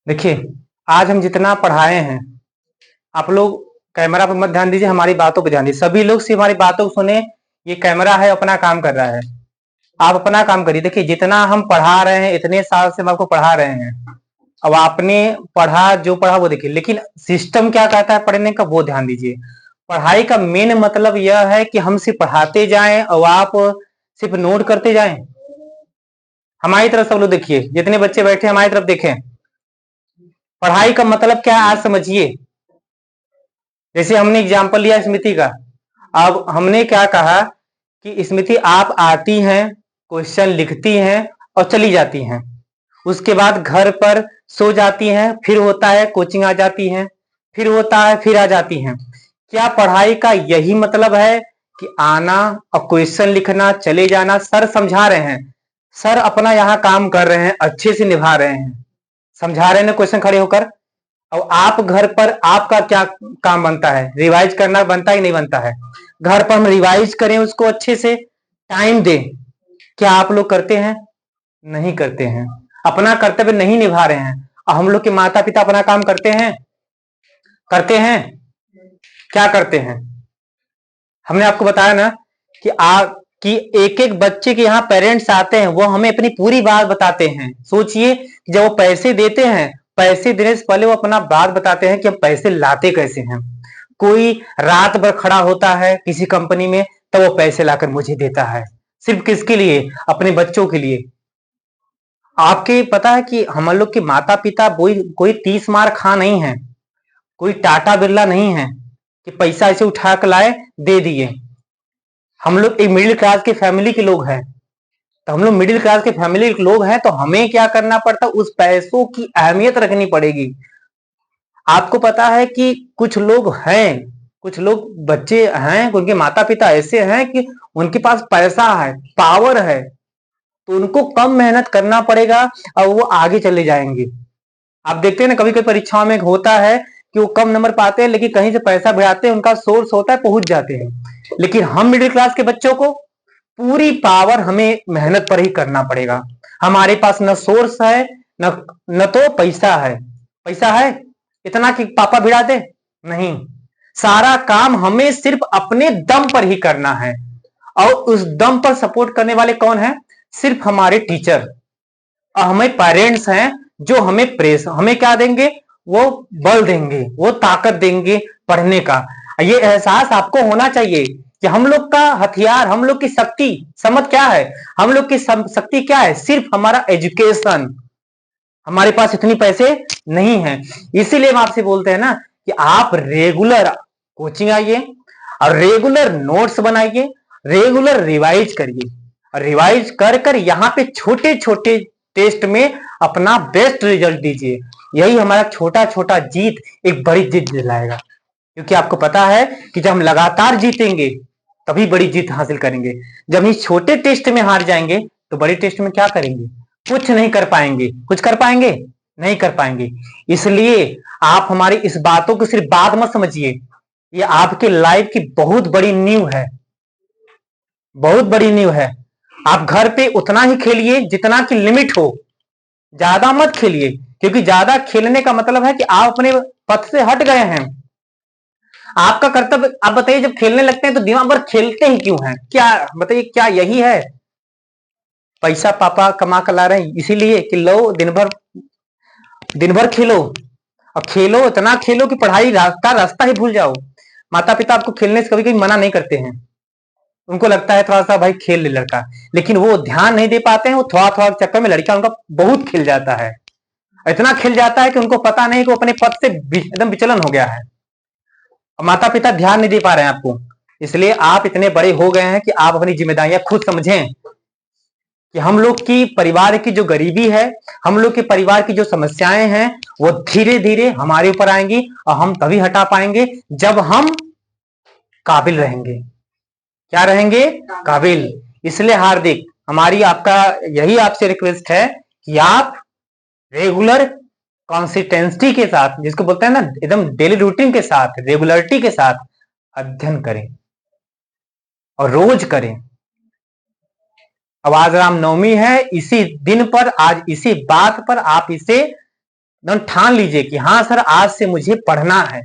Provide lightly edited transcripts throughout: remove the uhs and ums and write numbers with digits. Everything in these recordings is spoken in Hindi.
देखिए, आज हम जितना पढ़ाए हैं, आप लोग कैमरा पर मत ध्यान दीजिए, हमारी बातों पे ध्यान दीजिए। सभी लोग सिर्फ हमारी बातों को सुने। ये कैमरा है, अपना काम कर रहा है। आप अपना काम करिए। देखिए, जितना हम पढ़ा रहे हैं, इतने साल से हम आपको पढ़ा रहे हैं। अब आपने पढ़ा, जो पढ़ा वो देखिए, लेकिन सिस्टम क्या कहता है पढ़ने का, वो ध्यान दीजिए। पढ़ाई का मेन मतलब यह है कि हम सिर्फ पढ़ाते जाएं और आप सिर्फ नोट करते जाएं। हमारी तरफ सब लोग देखिए, जितने बच्चे बैठे हमारी तरफ देखें। पढ़ाई का मतलब क्या है आज समझिए। जैसे हमने एग्जाम्पल लिया स्मृति का। अब हमने क्या कहा कि स्मृति आप आती हैं, क्वेश्चन लिखती हैं और चली जाती हैं। उसके बाद घर पर सो जाती हैं, फिर होता है कोचिंग आ जाती हैं, फिर होता है फिर आ जाती हैं। क्या पढ़ाई का यही मतलब है कि आना और क्वेश्चन लिखना, चले जाना? सर समझा रहे हैं, सर अपना यहाँ काम कर रहे हैं, अच्छे से निभा रहे हैं, समझा रहे हैं क्वेश्चन खड़े होकर। अब आप घर पर आपका क्या काम बनता है? रिवाइज करना बनता है कि नहीं बनता है? घर पर हम रिवाइज करें, उसको अच्छे से टाइम दें। क्या आप लोग करते हैं? नहीं करते हैं, अपना कर्तव्य नहीं निभा रहे हैं। और हम लोग के माता पिता अपना काम करते हैं? करते हैं? क्या करते हैं? हमने आपको बताया ना कि एक एक बच्चे के यहाँ पेरेंट्स आते हैं, वो हमें अपनी पूरी बात बताते हैं। सोचिए, जब वो पैसे देते हैं, पैसे देने से पहले वो अपना बात बताते हैं कि हम पैसे लाते कैसे हैं। कोई रात भर खड़ा होता है किसी कंपनी में, तो वो पैसे लाकर मुझे देता है। सिर्फ किसके लिए? अपने बच्चों के लिए। आपके पता है कि हम लोग के माता पिता कोई 30 मार खा नहीं है, कोई टाटा बिरला नहीं है कि पैसा ऐसे उठा कर लाए दे दिए। हम लोग एक मिडिल क्लास के फैमिली के लोग हैं। तो हम लोग मिडिल क्लास के फैमिली के लोग हैं, तो हमें क्या करना पड़ता? उस पैसों की अहमियत रखनी पड़ेगी। आपको पता है कि कुछ लोग हैं, कुछ लोग बच्चे हैं, उनके माता पिता ऐसे हैं कि उनके पास पैसा है, पावर है, तो उनको कम मेहनत करना पड़ेगा और वो आगे चले जाएंगे। आप देखते हैं ना, कभी कभी परीक्षाओं में होता है कि वो कम नंबर पाते हैं, लेकिन कहीं से पैसा भिड़ाते हैं, उनका सोर्स होता है, पहुंच जाते हैं। लेकिन हम मिडिल क्लास के बच्चों को पूरी पावर हमें मेहनत पर ही करना पड़ेगा। हमारे पास न सोर्स है, न तो पैसा है। पैसा है इतना कि पापा भिड़ा दे? नहीं, सारा काम हमें सिर्फ अपने दम पर ही करना है। और उस दम पर सपोर्ट करने वाले कौन है? सिर्फ हमारे टीचर और हमें पेरेंट्स हैं, जो हमें क्या देंगे? वो बल देंगे, वो ताकत देंगे पढ़ने का। ये एहसास आपको होना चाहिए कि हम लोग का हथियार, हम लोग की शक्ति समझ क्या है? हम लोग की शक्ति क्या है? सिर्फ हमारा एजुकेशन। हमारे पास इतनी पैसे नहीं है, इसीलिए हम आपसे बोलते हैं ना कि आप रेगुलर कोचिंग आइए और रेगुलर नोट्स बनाइए, रेगुलर रिवाइज करिए और रिवाइज कर कर यहाँ पे छोटे छोटे टेस्ट में अपना बेस्ट रिजल्ट दीजिए। यही हमारा छोटा छोटा जीत एक बड़ी जीत दिलाएगा। क्योंकि आपको पता है कि जब हम लगातार जीतेंगे तभी बड़ी जीत हासिल करेंगे। जब इस छोटे टेस्ट में हार जाएंगे तो बड़े टेस्ट में क्या करेंगे? कुछ नहीं कर पाएंगे। कुछ कर पाएंगे? नहीं कर पाएंगे। इसलिए आप हमारी इस बातों को सिर्फ बात मत समझिए, ये आपके लाइफ की बहुत बड़ी नींव है, बहुत बड़ी नींव है। आप घर पे उतना ही खेलिए जितना की लिमिट हो, ज्यादा मत खेलिए। क्योंकि ज्यादा खेलने का मतलब है कि आप अपने पथ से हट गए हैं। आपका कर्तव्य, आप बताइए, जब खेलने लगते हैं तो दिमाग भर खेलते ही क्यों हैं? क्या बताइए, क्या यही है? पैसा पापा कमा कर ला रहे हैं इसीलिए कि लो दिन भर खेलो, और खेलो इतना खेलो कि पढ़ाई का रास्ता ही भूल जाओ। माता पिता आपको खेलने से कभी कभी मना नहीं करते हैं, उनको लगता है थोड़ा सा भाई खेल ले लड़का, लेकिन वो ध्यान नहीं दे पाते हैं। वो थोड़ा थोड़ा चक्कर में लड़का उनका बहुत खिल जाता है, इतना खिल जाता है कि उनको पता नहीं कि वो अपने पद से एकदम विचलन हो गया है। माता पिता ध्यान नहीं दे पा रहे हैं आपको। इसलिए आप इतने बड़े हो गए हैं कि आप अपनी जिम्मेदारियां खुद समझें कि हम लोग की परिवार की जो गरीबी है, हम लोग के परिवार की जो समस्याएं हैं, वो धीरे धीरे हमारे ऊपर आएंगी और हम तभी हटा पाएंगे जब हम काबिल रहेंगे। क्या रहेंगे? काबिल। इसलिए हार्दिक हमारी आपका यही आपसे रिक्वेस्ट है कि आप रेगुलर कंसिस्टेंसी के साथ, जिसको बोलते हैं ना एकदम डेली रूटीन के साथ, रेगुलरिटी के साथ अध्ययन करें और रोज करें। अब आज रामनवमी है, इसी दिन पर, आज इसी बात पर आप इसे एकदम ठान लीजिए कि हाँ सर आज से मुझे पढ़ना है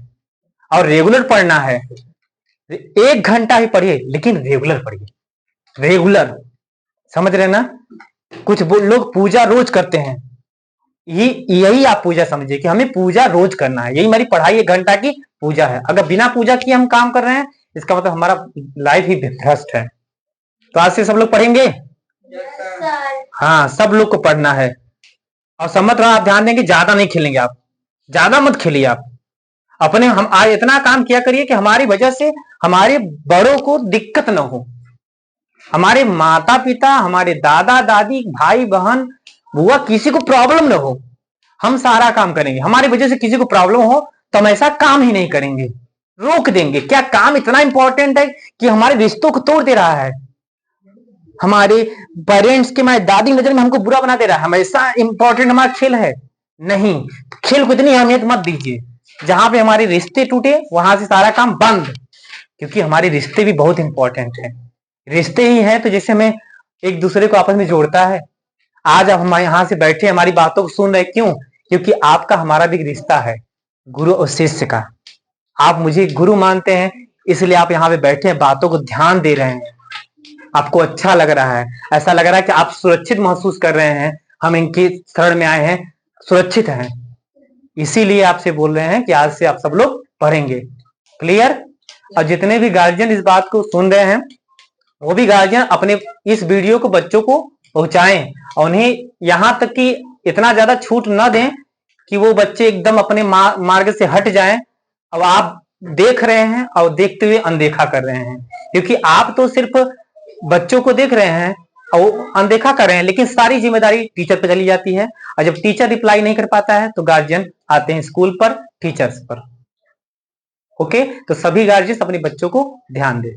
और रेगुलर पढ़ना है। 1 घंटा ही पढ़िए लेकिन रेगुलर पढ़िए, रेगुलर, समझ रहे ना। कुछ लोग पूजा रोज करते हैं, यही आप पूजा समझिए कि हमें पूजा रोज करना है, यही हमारी पढ़ाई 1 घंटा की पूजा है। अगर बिना पूजा किए हम काम कर रहे हैं इसका मतलब हमारा लाइफ ही भ्रष्ट है। तो आज से सब लोग पढ़ेंगे। हाँ सब लोग को पढ़ना है। और समझ रहा आप ध्यान देंगे, ज्यादा नहीं खेलेंगे, आप ज्यादा मत खेलिए। आप अपने हम आज इतना काम किया करिए कि हमारी वजह से हमारे बड़ों को दिक्कत न हो, हमारे माता पिता, हमारे दादा दादी, भाई बहन, बुआ, किसी को प्रॉब्लम न हो। हम सारा काम करेंगे, हमारी वजह से किसी को प्रॉब्लम हो तो हम ऐसा काम ही नहीं करेंगे, रोक देंगे। क्या काम इतना इंपॉर्टेंट है कि हमारे रिश्तों को तोड़ दे रहा है, हमारे पेरेंट्स के, हमारे दादी नजर में हमको बुरा बना दे रहा है, हमेशा इंपॉर्टेंट हमारा खेल है? नहीं, खेल को इतनी अहमियत मत दीजिए। जहां पे हमारे रिश्ते टूटे वहां से सारा काम बंद, क्योंकि हमारे रिश्ते भी बहुत इंपॉर्टेंट है। रिश्ते ही हैं तो जैसे हमें एक दूसरे को आपस में जोड़ता है। आज आप हमारे यहाँ से बैठे हमारी बातों को सुन रहे, क्यों? क्योंकि आपका हमारा भी रिश्ता है, गुरु और शिष्य का। आप मुझे गुरु मानते हैं इसलिए आप यहाँ पे बैठे हैं, बातों को ध्यान दे रहे हैं, आपको अच्छा लग रहा है, ऐसा लग रहा है कि आप सुरक्षित महसूस कर रहे हैं, हम इनके शरण में आए हैं, सुरक्षित हैं। इसीलिए आपसे बोल रहे हैं कि आज से आप सब लोग पढ़ेंगे। क्लियर? और जितने भी गार्जियन इस बात को सुन रहे हैं वो भी गार्जियन अपने इस वीडियो को बच्चों को पहुंचाएं और उन्हें यहां तक कि इतना ज्यादा छूट न दें कि वो बच्चे एकदम अपने मार्ग से हट जाएं। अब आप देख रहे हैं और देखते हुए अनदेखा कर रहे हैं, क्योंकि आप तो सिर्फ बच्चों को देख रहे हैं और अनदेखा कर रहे हैं, लेकिन सारी जिम्मेदारी टीचर पर चली जाती है। और जब टीचर रिप्लाई नहीं कर पाता है तो गार्जियन आते हैं स्कूल पर, टीचर्स पर। ओके, तो सभी गार्जियन अपने बच्चों को ध्यान दें।